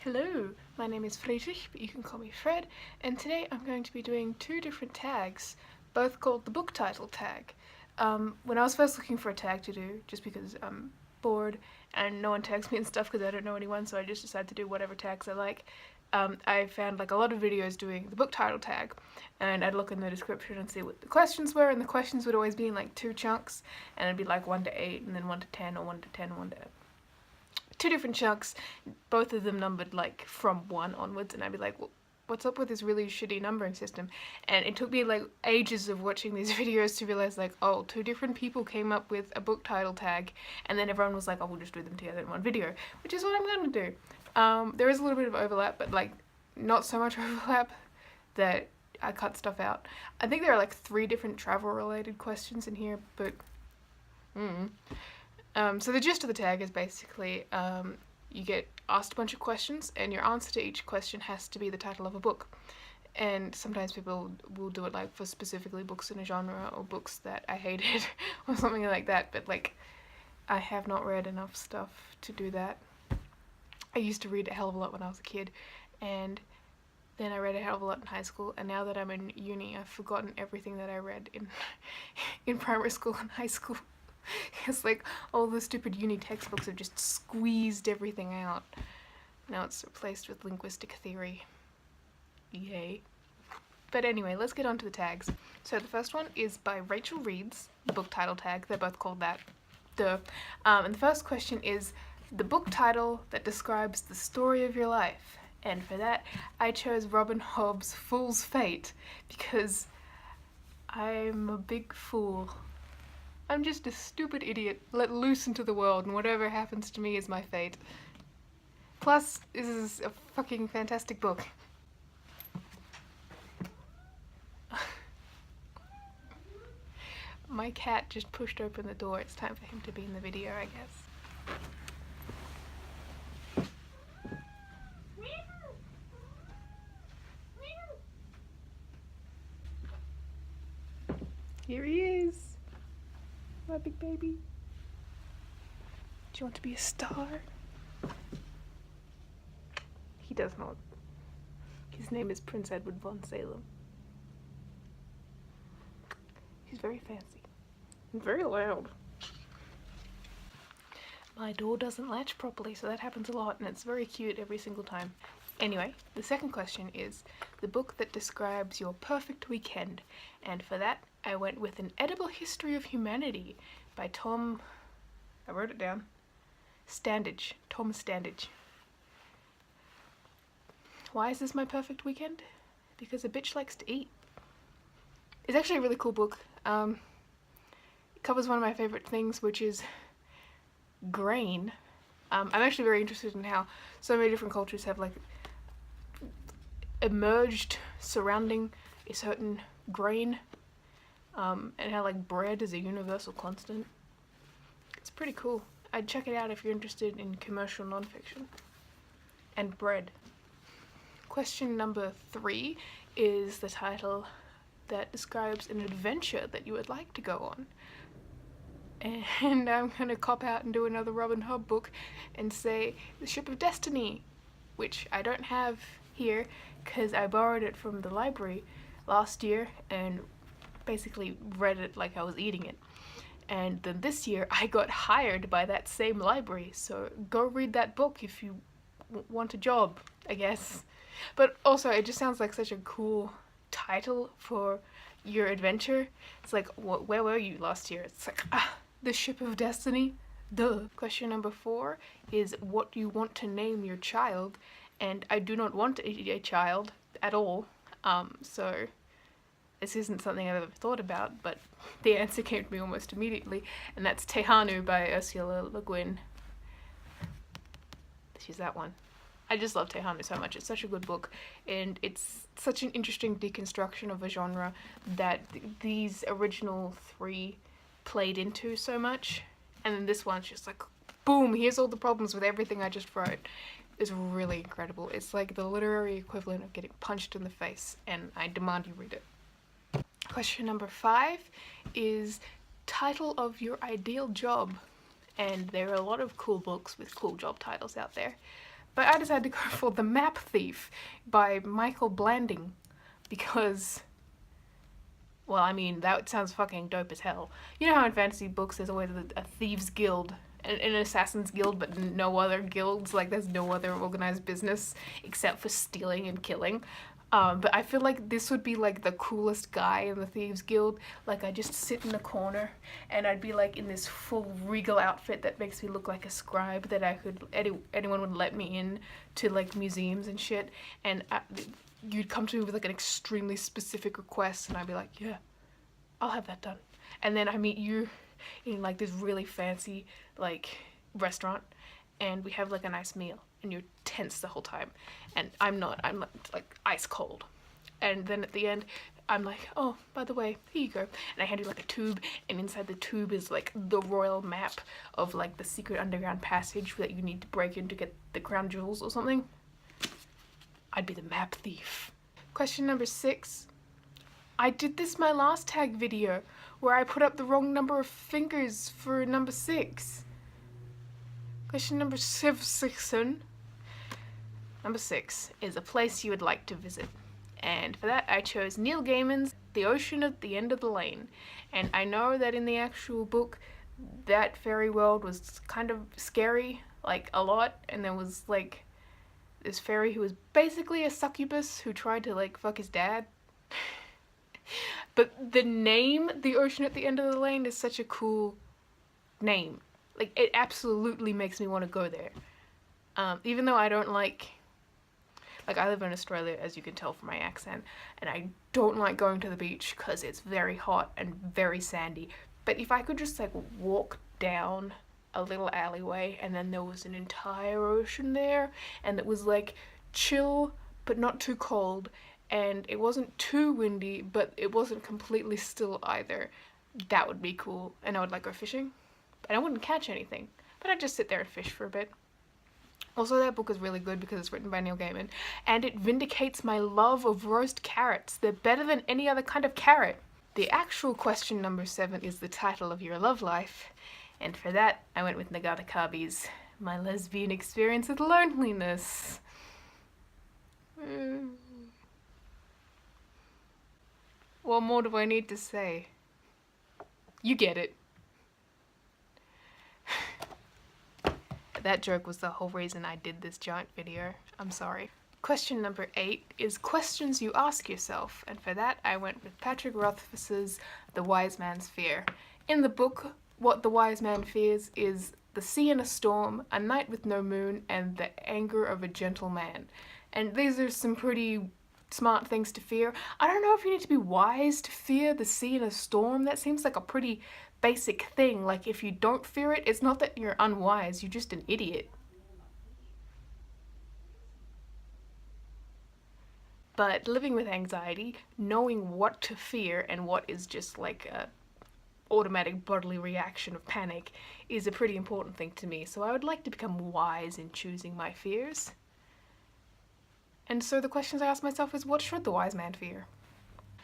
Hello, my name is Friedrich, but you can call me Fred, and today I'm going to be doing two different tags, both called the book title tag. When I was first looking for a tag to do, just because I'm bored and no one tags me and stuff because I don't know anyone, so I just decided to do whatever tags I like, I found like a lot of videos doing the book title tag, and I'd look in the description and see what the questions were, and the questions would always be in like two chunks, and it'd be like 1 to 8, and then 1 to 10, or 1 to 10, 1 to two different chunks, both of them numbered like from 1 onwards, and I'd be like, well, what's up with this really shitty numbering system? And it took me like ages of watching these videos to realize like, oh, two different people came up with a book title tag, and then everyone was like, oh, we'll just do them together in one video, which is what I'm gonna do. There is a little bit of overlap, but like not so much overlap that I cut stuff out. I think there are like 3 different travel related questions in here, but so the gist of the tag is basically you get asked a bunch of questions, and your answer to each question has to be the title of a book. And sometimes people will do it like for specifically books in a genre or books that I hated or something like that, but like I have not read enough stuff to do that. I used to read a hell of a lot when I was a kid, and then I read a hell of a lot in high school, and now that I'm in uni, I've forgotten everything that I read in primary school and high school. It's like all the stupid uni textbooks have just squeezed everything out. Now it's replaced with linguistic theory. Yay. But anyway, let's get on to the tags. So the first one is by Rachel Reed's, the book title tag. They're both called that. Duh. And the first question is the book title that describes the story of your life. And for that, I chose Robin Hobb's Fool's Fate because I'm a big fool. I'm just a stupid idiot let loose into the world, and whatever happens to me is my fate. Plus, this is a fucking fantastic book. My cat just pushed open the door. It's time for him to be in the video, I guess. Here he is. My big baby. Do you want to be a star? He does not. His name is Prince Edward von Salem. He's very fancy and very loud. My door doesn't latch properly, so that happens a lot, and it's very cute every single time. Anyway, the second question is the book that describes your perfect weekend, and for that I went with An Edible History of Humanity by Tom, I wrote it down, Standage, Tom Standage. Why is this my perfect weekend? Because a bitch likes to eat. It's actually a really cool book. It covers one of my favorite things, which is grain. I'm actually very interested in how so many different cultures have like emerged surrounding a certain grain, and how like bread is a universal constant. It's pretty cool. I'd check it out if you're interested in commercial nonfiction and bread. Question number 3 is the title that describes an adventure that you would like to go on. And I'm gonna cop out and do another Robin Hobb book and say The Ship of Destiny, which I don't have here because I borrowed it from the library last year and basically read it like I was eating it. And then this year I got hired by that same library, so go read that book if you want a job, I guess. But also it just sounds like such a cool title for your adventure. It's like, where were you last year? It's like, The Ship of Destiny? Duh. Question number 4 is what you want to name your child, and I do not want a child at all, so this isn't something I've ever thought about, but the answer came to me almost immediately, and that's Tehanu by Ursula Le Guin. She's that one. I just love Tehanu so much. It's such a good book, and it's such an interesting deconstruction of a genre that these original 3 played into so much, and then this one's just like, boom, here's all the problems with everything I just wrote. It's really incredible. It's like the literary equivalent of getting punched in the face, and I demand you read it. Question number 5 is title of your ideal job, and there are a lot of cool books with cool job titles out there, But I decided to go for The Map Thief by Michael Blanding because, well, I mean, that sounds fucking dope as hell. You know how in fantasy books there's always a thieves guild, an assassin's guild, but no other guilds, like there's no other organized business except for stealing and killing. But I feel like this would be like the coolest guy in the Thieves Guild. Like I just sit in the corner and I'd be like in this full regal outfit that makes me look like a scribe that anyone would let me in to like museums and shit. And you'd come to me with like an extremely specific request and I'd be like, yeah, I'll have that done. And then I meet you in like this really fancy like restaurant and we have like a nice meal and you're tense the whole time and I'm like ice cold. And then at the end I'm like, oh, by the way, here you go. And I hand you like a tube and inside the tube is like the royal map of like the secret underground passage that you need to break in to get the crown jewels or something. I'd be the map thief. Question number 6. I did this my last tag video where I put up the wrong number of fingers for number 6. Question number 7. Number 6 is a place you would like to visit. And for that I chose Neil Gaiman's The Ocean at the End of the Lane. And I know that in the actual book that fairy world was kind of scary, like a lot, and there was like this fairy who was basically a succubus who tried to like fuck his dad. But the name The Ocean at the End of the Lane is such a cool name. Like it absolutely makes me want to go there. Even though I don't like I live in Australia, as you can tell from my accent, and I don't like going to the beach because it's very hot and very sandy. But if I could just like walk down a little alleyway and then there was an entire ocean there and it was like chill but not too cold and it wasn't too windy but it wasn't completely still either, that would be cool. And I would like go fishing, but I wouldn't catch anything, but I'd just sit there and fish for a bit. Also, that book is really good because it's written by Neil Gaiman, and it vindicates my love of roast carrots. They're better than any other kind of carrot. The actual question number 7 is the title of your love life, and for that, I went with Nagata Kabi's My Lesbian Experience with Loneliness. What more do I need to say? You get it. That joke was the whole reason I did this giant video. I'm sorry. Question number 8 is questions you ask yourself, and for that I went with Patrick Rothfuss's The Wise Man's Fear. In the book, what the wise man fears is the sea in a storm, a night with no moon, and the anger of a gentle man. And these are some pretty smart things to fear. I don't know if you need to be wise to fear the sea in a storm. That seems like a pretty basic thing. Like if you don't fear it, it's not that you're unwise, you're just an idiot. But living with anxiety, knowing what to fear and what is just like a automatic bodily reaction of panic is a pretty important thing to me. So I would like to become wise in choosing my fears. And so the questions I ask myself is, what should the wise man fear?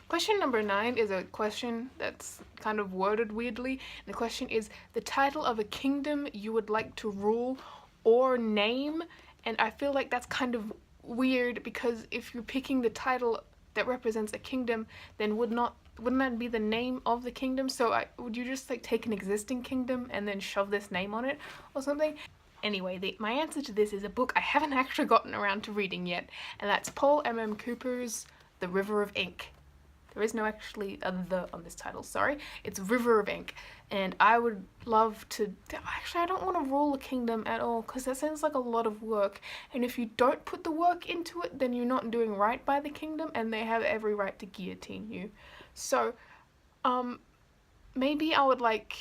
Question number 9 is a question that's kind of worded weirdly. The question is the title of a kingdom you would like to rule or name. And I feel like that's kind of weird because if you're picking the title that represents a kingdom, then wouldn't that be the name of the kingdom? So would you just like take an existing kingdom and then shove this name on it or something? Anyway, my answer to this is a book I haven't actually gotten around to reading yet, and that's Paul M.M. Cooper's The River of Ink. There is no actually a "the" on this title, sorry. It's River of Ink, and I would love to... Actually, I don't want to rule a kingdom at all, because that sounds like a lot of work, and if you don't put the work into it, then you're not doing right by the kingdom, and they have every right to guillotine you. So, maybe I would like...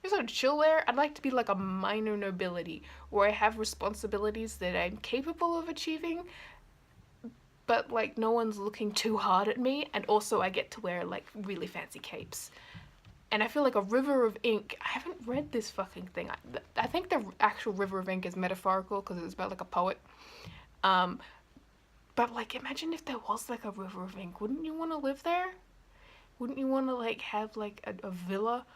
just sort of chill there. I'd like to be like a minor nobility, where I have responsibilities that I'm capable of achieving, but like no one's looking too hard at me, and also I get to wear like really fancy capes. And I feel like a river of ink, I haven't read this fucking thing. I think the actual river of ink is metaphorical because it's about like a poet. But like imagine if there was like a river of ink. Wouldn't you want to live there? Wouldn't you want to like have like a villa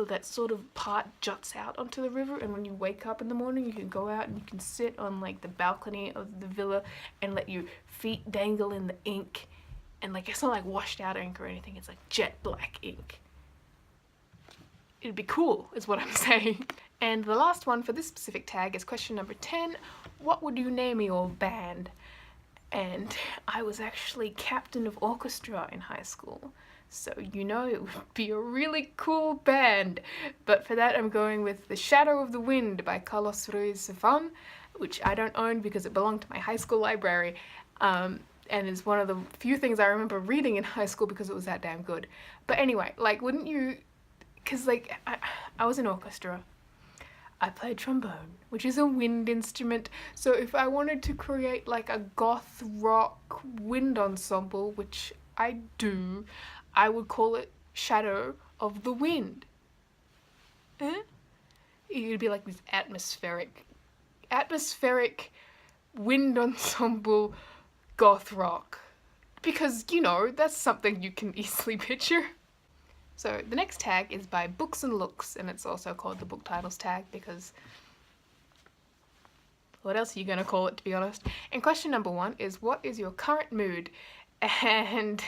that sort of part juts out onto the river, and when you wake up in the morning you can go out and you can sit on like the balcony of the villa and let your feet dangle in the ink, and like it's not like washed out ink or anything, it's like jet black ink. It'd be cool is what I'm saying. And the last one for this specific tag is question number 10. What would you name your band? And I was actually captain of orchestra in high school, so you know it would be a really cool band. But for that I'm going with The Shadow of the Wind by Carlos Ruiz Zafón, which I don't own because it belonged to my high school library, and is one of the few things I remember reading in high school because it was that damn good. But anyway, like, wouldn't you, because like I was in orchestra. I played trombone, which is a wind instrument, so if I wanted to create like a goth rock wind ensemble, which I do, I would call it Shadow of the Wind. It'd be like this atmospheric wind ensemble goth rock, because, you know, that's something you can easily picture. So the next tag is by Books and Looks, and it's also called the book titles tag because what else are you gonna call it, to be honest? And question number 1 is, what is your current mood? And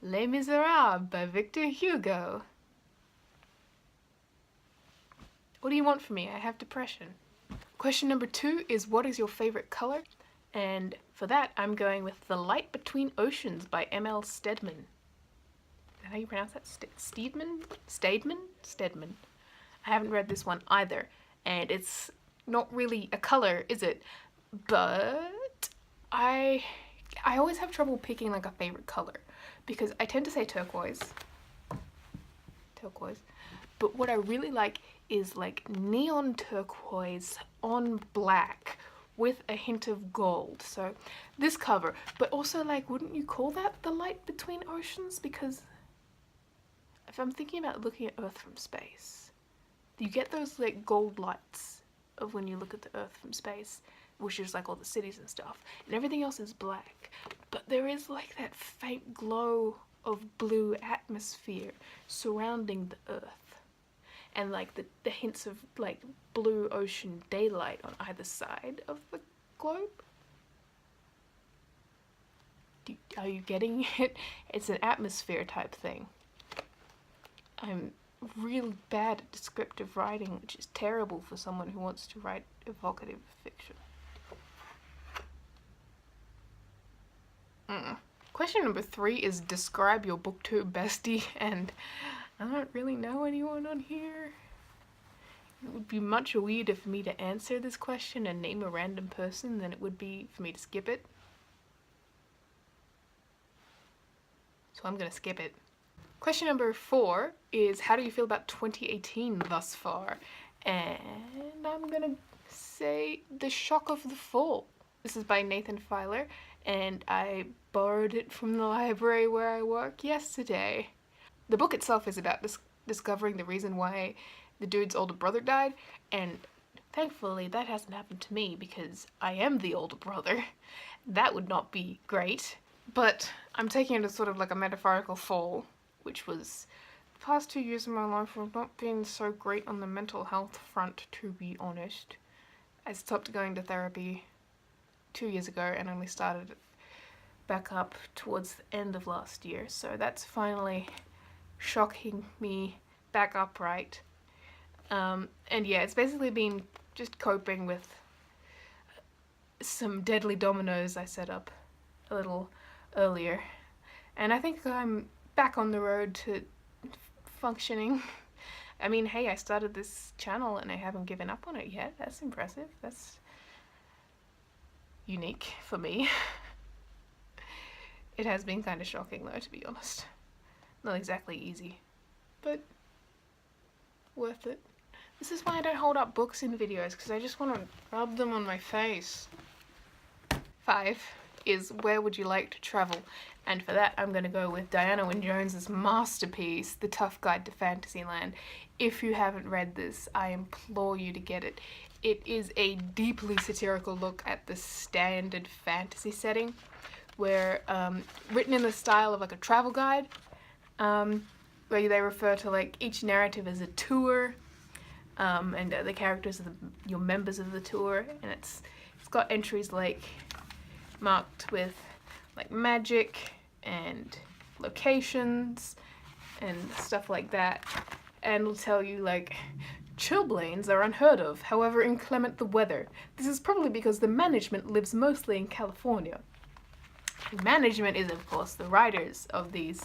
Les Miserables by Victor Hugo. What do you want from me? I have depression. Question number 2 is, what is your favorite color? And for that I'm going with The Light Between Oceans by M.L. Stedman. Is that how you pronounce that? Stedman? I haven't read this one either, and it's not really a color, is it? But I always have trouble picking like a favorite color because I tend to say turquoise, but what I really like is like neon turquoise on black with a hint of gold. So this cover, but also like, wouldn't you call that The Light Between Oceans? Because if I'm thinking about looking at Earth from space, you get those like gold lights of when you look at the Earth from space, which is like all the cities and stuff, and everything else is black, but there is like that faint glow of blue atmosphere surrounding the Earth, and like the hints of like blue ocean daylight on either side of the globe. Are you getting it? It's an atmosphere type thing. I'm really bad at descriptive writing, which is terrible for someone who wants to write evocative fiction. Question number 3 is, describe your BookTube bestie, and I don't really know anyone on here. It would be much weirder for me to answer this question and name a random person than it would be for me to skip it. So I'm gonna skip it. Question number 4 is, how do you feel about 2018 thus far? And I'm gonna say The Shock of the Fall. This is by Nathan Filer, and I borrowed it from the library where I work yesterday. The book itself is about discovering the reason why the dude's older brother died, and thankfully that hasn't happened to me because I am the older brother. That would not be great, but I'm taking it as sort of like a metaphorical fall, which was the past 2 years of my life have not been so great on the mental health front, to be honest. I stopped going to therapy 2 years ago and only started back up towards the end of last year, so that's finally shocking me back upright. And yeah, it's basically been just coping with some deadly dominoes I set up a little earlier, and I think I'm back on the road to functioning. I mean, hey, I started this channel and I haven't given up on it yet. That's impressive. That's unique for me. It has been kind of shocking though, to be honest. Not exactly easy, but worth it. This is why I don't hold up books in videos, because I just want to rub them on my face. 5 is, where would you like to travel? And for that I'm going to go with Diana Wynne Jones's masterpiece, The Tough Guide to Fantasyland. If you haven't read this, I implore you to get it. It is a deeply satirical look at the standard fantasy setting, where written in the style of like a travel guide, where they refer to like each narrative as a tour, and the characters are your members of the tour, and it's got entries like marked with like magic and locations and stuff like that, and it'll tell you like chilblains are unheard of, however inclement the weather. This is probably because the management lives mostly in California. Management is, of course, the writers of these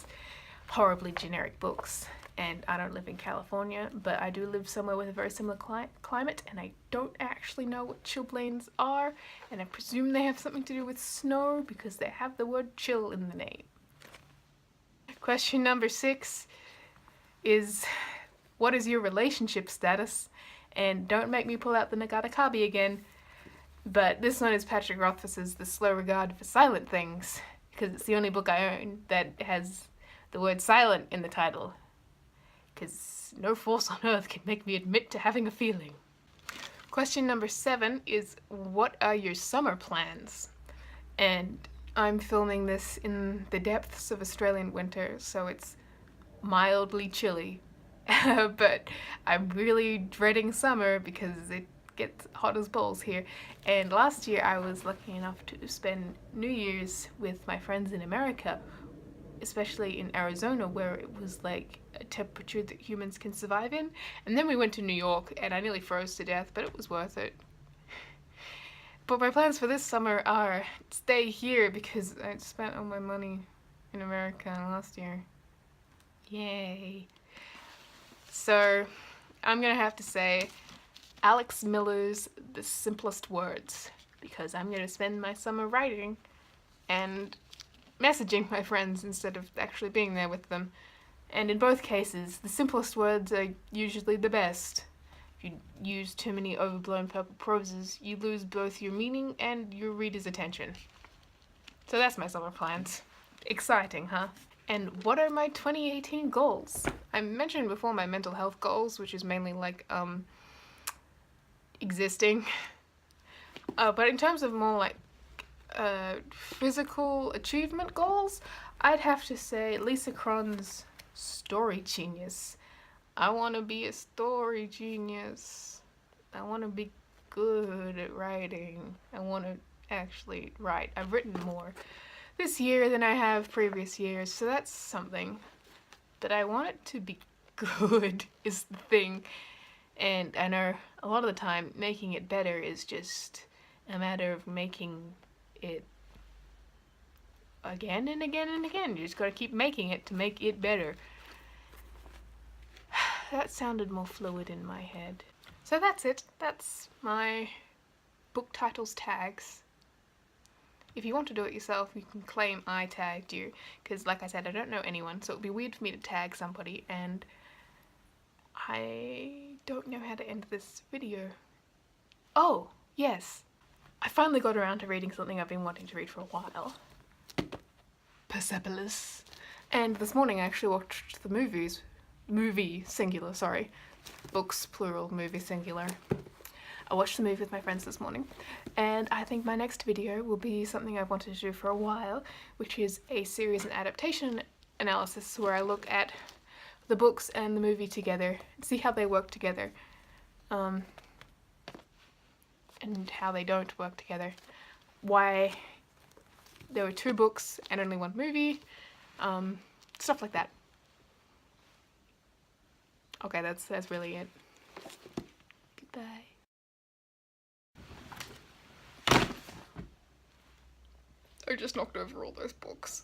horribly generic books. And I don't live in California, but I do live somewhere with a very similar climate, and I don't actually know what chilblains are, and I presume they have something to do with snow because they have the word chill in the name. Question number 6 is, what is your relationship status? And don't make me pull out the Nagata Kabi again, but this one is Patrick Rothfuss's The Slow Regard for Silent Things, because it's the only book I own that has the word silent in the title, because no force on earth can make me admit to having a feeling. Question number 7 is, what are your summer plans? And I'm filming this in the depths of Australian winter, so it's mildly chilly. But I'm really dreading summer because it gets hot as balls here. And last year I was lucky enough to spend New Year's with my friends in America, especially in Arizona, where it was like a temperature that humans can survive in. And then we went to New York and I nearly froze to death, but it was worth it. But my plans for this summer are stay here because I spent all my money in America last year. Yay. So I'm gonna have to say Alex Miller's The Simplest Words, because I'm gonna spend my summer writing and messaging my friends instead of actually being there with them. And in both cases, the simplest words are usually the best. If you use too many overblown purple proses, you lose both your meaning and your reader's attention. So that's my summer plans. Exciting, huh? And what are my 2018 goals? I mentioned before my mental health goals, which is mainly like, existing. But in terms of more like, physical achievement goals, I'd have to say Lisa Cron's Story Genius. I want to be a story genius. I want to be good at writing. I want to actually write. I've written more this year than I have previous years, so that's something. But I want it to be good is the thing. And I know a lot of the time making it better is just a matter of making it again and again and again. You just gotta keep making it to make it better. That sounded more fluid in my head. So that's it. That's my book titles tags. If you want to do it yourself, you can claim I tagged you, because like I said, I don't know anyone, so it would be weird for me to tag somebody, and I don't know how to end this video. Oh, yes. I finally got around to reading something I've been wanting to read for a while. Persepolis. And this morning I actually watched the movie singular, sorry. Books plural, movie singular. I watched the movie with my friends this morning, and I think my next video will be something I've wanted to do for a while, which is a series and adaptation analysis where I look at the books and the movie together, see how they work together, and how they don't work together. Why there were 2 books and only 1 movie, stuff like that. Okay, that's really it. Goodbye. I just knocked over all those books.